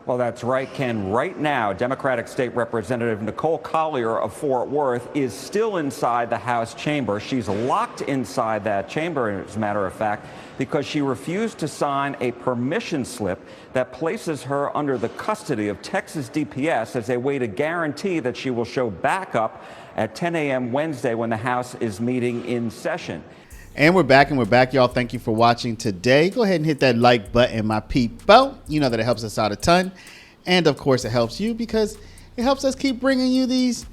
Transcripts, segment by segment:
Well, that's right, Ken. Right now, Democratic State Representative Nicole Collier of Fort Worth is still inside the House chamber. She's locked inside that chamber, as a matter of fact, because she refused to sign a permission slip that places her under the custody of Texas DPS as a way to guarantee that she will show back up at 10 a.m. Wednesday when the House is meeting in session. And we're back, y'all. Thank you for watching today. Go ahead and hit that like button, my people. You know that it helps us out a ton. And of course, it helps you because it helps us keep bringing you these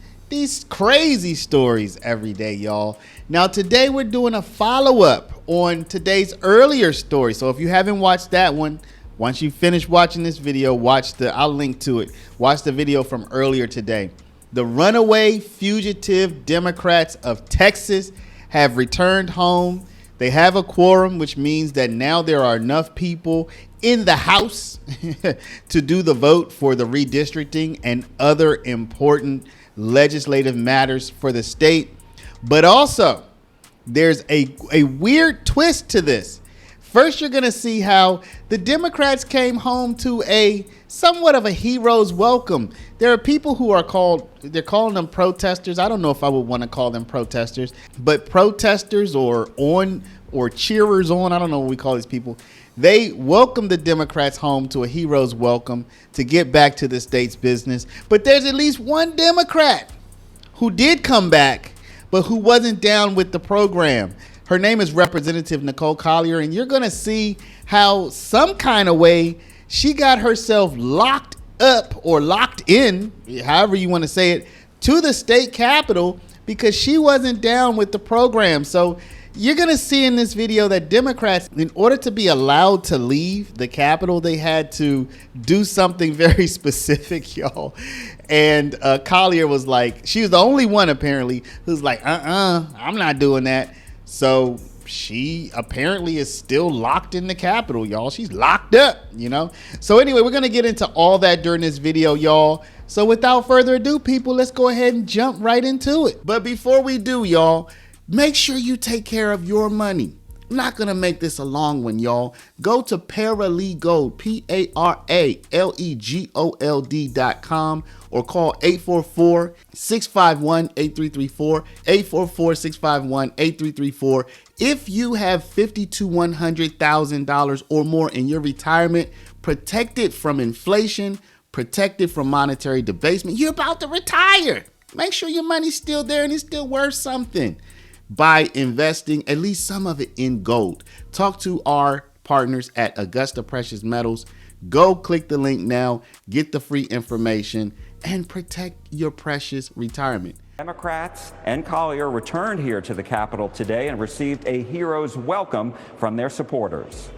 crazy stories every day, y'all. Now, today we're doing a follow-up on today's earlier story. So if you haven't watched that one, once you finish watching this video, I'll link to it. Watch the video from earlier today. The runaway fugitive Democrats of Texas have returned home. They have a quorum, which means that now there are enough people in the House to do the vote for the redistricting and other important legislative matters for the state. But also, there's a weird twist to this. First, you're going to see how the Democrats came home to a somewhat of a hero's welcome. There are people who are they're calling them protesters. I don't know if I would want to call them protesters, but protesters or cheerers on, I don't know what we call these people. They welcome the Democrats home to a hero's welcome to get back to the state's business. But there's at least one Democrat who did come back, but who wasn't down with the program. Her name is Representative Nicole Collier, and you're going to see how some kind of way she got herself locked up or locked in, however you want to say it, to the state capitol because she wasn't down with the program. So you're going to see in this video that Democrats, in order to be allowed to leave the Capitol, they had to do something very specific, y'all. And Collier was like, she was the only one apparently who's like, I'm not doing that. So she apparently is still locked in the Capitol, y'all. She's locked up, you know. So anyway, we're going to get into all that during this video, y'all. So without further ado, people, let's go ahead and jump right into it. But before we do, y'all, make sure you take care of your money. I'm not going to make this a long one, y'all. Go to Paralegold, PARALEGOLD.com or call 844-651-8334, 844-651-8334. If you have $50,000 to $100,000 or more in your retirement, protected from inflation, protected from monetary debasement, you're about to retire. Make sure your money's still there and it's still worth something by investing at least some of it in gold. Talk to our partners at Augusta Precious Metals. Go click the link now, get the free information, and protect your precious retirement. Democrats and Collier returned here to the Capitol today and received a hero's welcome from their supporters.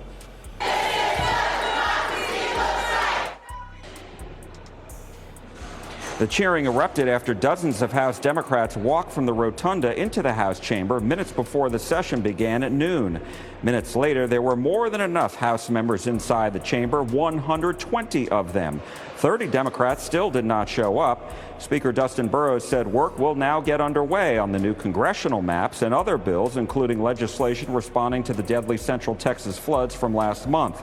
The cheering erupted after dozens of House Democrats walked from the rotunda into the House chamber minutes before the session began at noon. Minutes later, there were more than enough House members inside the chamber, 120 of them. 30 Democrats still did not show up. Speaker Dustin Burrows said work will now get underway on the new congressional maps and other bills, including legislation responding to the deadly Central Texas floods from last month.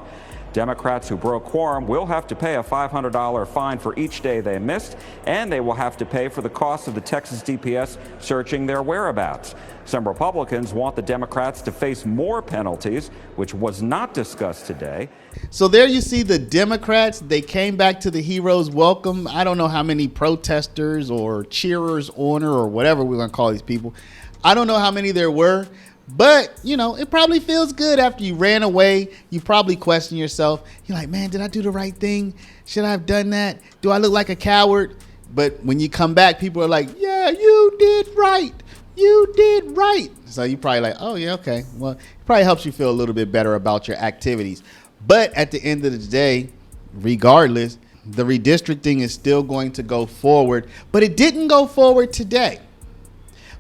Democrats who broke quorum will have to pay a $500 fine for each day they missed, and they will have to pay for the cost of the Texas DPS searching their whereabouts. Some Republicans want the Democrats to face more penalties, which was not discussed today. So there you see the Democrats. They came back to the hero's welcome. I don't know how many protesters or cheerers on or whatever we're going to call these people. I don't know how many there were. But, you know, it probably feels good after you ran away. You probably question yourself. You're like, man, did I do the right thing? Should I have done that? Do I look like a coward? But when you come back, people are like, yeah, you did right. You did right. So you probably like, oh, yeah, okay. Well, it probably helps you feel a little bit better about your activities. But at the end of the day, regardless, the redistricting is still going to go forward. But it didn't go forward today.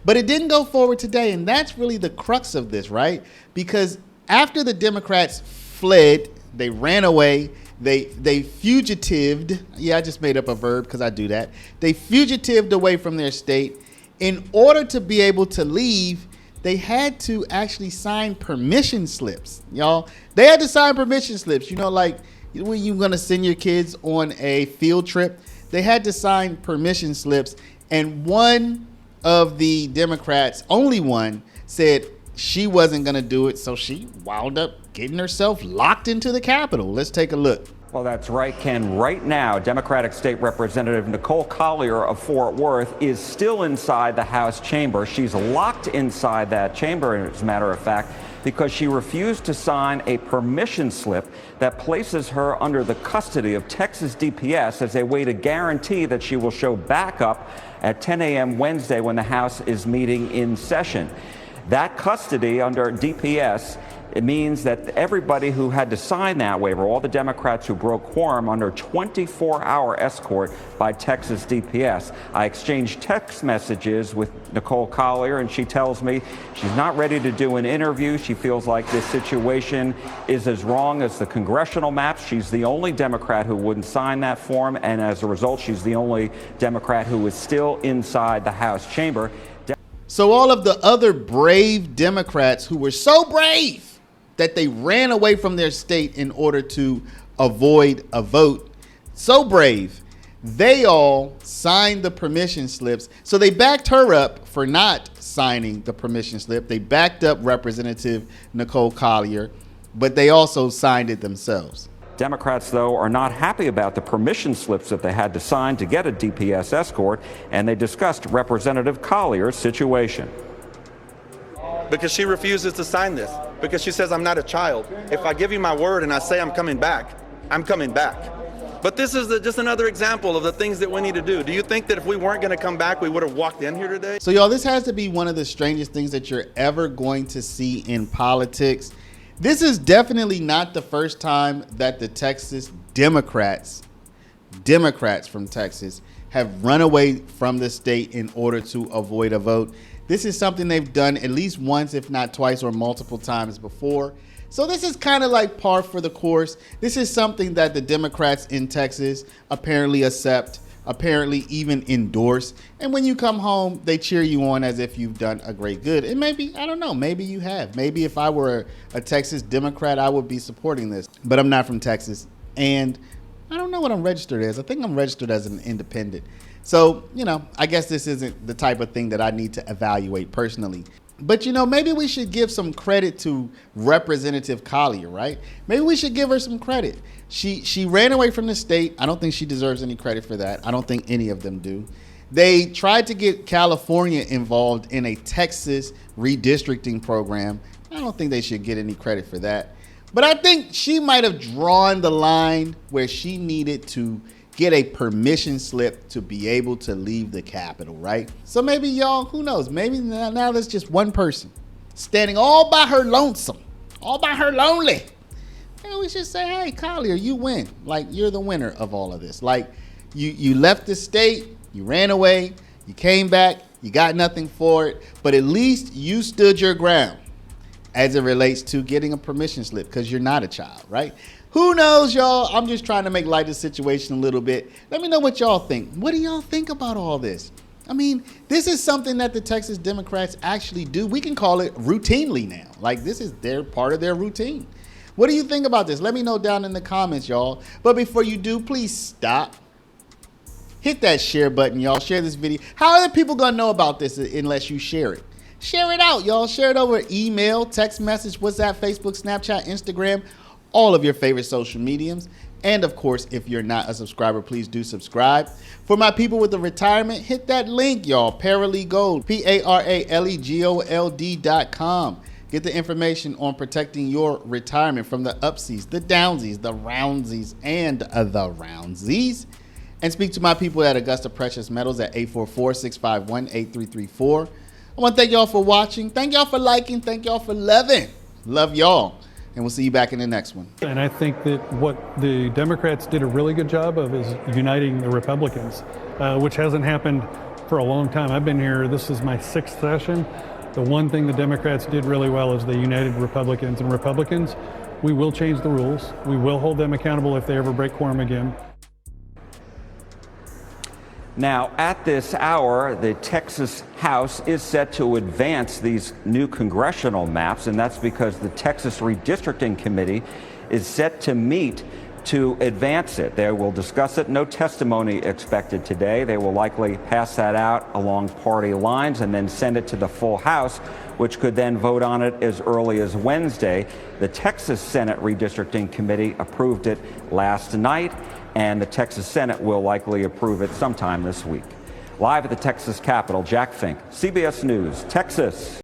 And that's really the crux of this, right? Because after the Democrats fled, they ran away, they fugitived. Yeah, I just made up a verb because I do that. They fugitived away from their state. In order to be able to leave, they had to actually sign permission slips, y'all. They had to sign permission slips, you know, like when you're going to send your kids on a field trip, they had to sign permission slips. And one of the Democrats, only one, said she wasn't going to do it. So she wound up getting herself locked into the Capitol. Let's take a look. Well, that's right, Ken. Right now, Democratic State Representative Nicole Collier of Fort Worth is still inside the House chamber. She's locked inside that chamber, as a matter of fact, because she refused to sign a permission slip that places her under the custody of Texas DPS as a way to guarantee that she will show back up at 10 a.m. Wednesday when the House is meeting in session. That custody under DPS, it means that everybody who had to sign that waiver, all the Democrats who broke quorum under 24-hour escort by Texas DPS. I exchanged text messages with Nicole Collier, and she tells me she's not ready to do an interview. She feels like this situation is as wrong as the congressional maps. She's the only Democrat who wouldn't sign that form, and as a result, she's the only Democrat who is still inside the House chamber. So all of the other brave Democrats who were so brave that they ran away from their state in order to avoid a vote, so brave, they all signed the permission slips. So they backed her up for not signing the permission slip. They backed up Representative Nicole Collier, but they also signed it themselves. Democrats, though, are not happy about the permission slips that they had to sign to get a DPS escort, and they discussed Representative Collier's situation. Because she refuses to sign this, because she says I'm not a child. If I give you my word and I say I'm coming back, I'm coming back. But this is just another example of the things that we need to do. Do you think that if we weren't going to come back, we would have walked in here today? So y'all, this has to be one of the strangest things that you're ever going to see in politics. This is definitely not the first time that the Texas Democrats from Texas have run away from the state in order to avoid a vote. This is something they've done at least once, if not twice or multiple times before. So this is kind of like par for the course. This is something that the Democrats in Texas apparently accept, apparently even endorse. And when you come home, they cheer you on as if you've done a great good. And maybe, I don't know, maybe you have. Maybe if I were a Texas Democrat, I would be supporting this. But I'm not from Texas. And I don't know what I'm registered as. I think I'm registered as an independent. So, you know, I guess this isn't the type of thing that I need to evaluate personally. But, you know, maybe we should give some credit to Representative Collier, right? Maybe we should give her some credit. She ran away from the state. I don't think she deserves any credit for that. I don't think any of them do. They tried to get California involved in a Texas redistricting program. I don't think they should get any credit for that. But I think she might have drawn the line where she needed to get a permission slip to be able to leave the Capitol, right? So maybe y'all, who knows? Maybe now there's just one person standing all by her lonesome, all by her lonely. Maybe we should say, hey, Collier, you win. Like, you're the winner of all of this. Like, you left the state, you ran away, you came back, you got nothing for it, but at least you stood your ground as it relates to getting a permission slip because you're not a child, right? Who knows, y'all? I'm just trying to make light of the situation a little bit. Let me know what y'all think. What do y'all think about all this? I mean, this is something that the Texas Democrats actually do. We can call it routinely now. Like, this is their part of their routine. What do you think about this? Let me know down in the comments, y'all. But before you do, please stop. Hit that share button, y'all. Share this video. How are people going to know about this unless you share it? Share it out, y'all. Share it over email, text message, WhatsApp, Facebook, Snapchat, Instagram, all of your favorite social mediums. And of course, if you're not a subscriber, please do subscribe. For my people with the retirement, hit that link, y'all. Paralegold, PARALEGOLD.com. Get the information on protecting your retirement from the upsies, the downsies, the roundsies, and the roundsies. And speak to my people at Augusta Precious Metals at 844-651-8334. I want to thank y'all for watching. Thank y'all for liking. Thank y'all for loving. Love y'all. And we'll see you back in the next one. And I think that what the Democrats did a really good job of is uniting the Republicans, which hasn't happened for a long time. I've been here, this is my 6th session. The one thing the Democrats did really well is they united Republicans. And Republicans, we will change the rules. We will hold them accountable if they ever break quorum again. Now, at this hour, the Texas House is set to advance these new congressional maps, and that's because the Texas Redistricting Committee is set to meet to advance it. They will discuss it. No testimony expected today. They will likely pass that out along party lines and then send it to the full House, which could then vote on it as early as Wednesday. The Texas Senate Redistricting Committee approved it last night, and the Texas Senate will likely approve it sometime this week. Live at the Texas Capitol, Jack Fink, CBS News, Texas.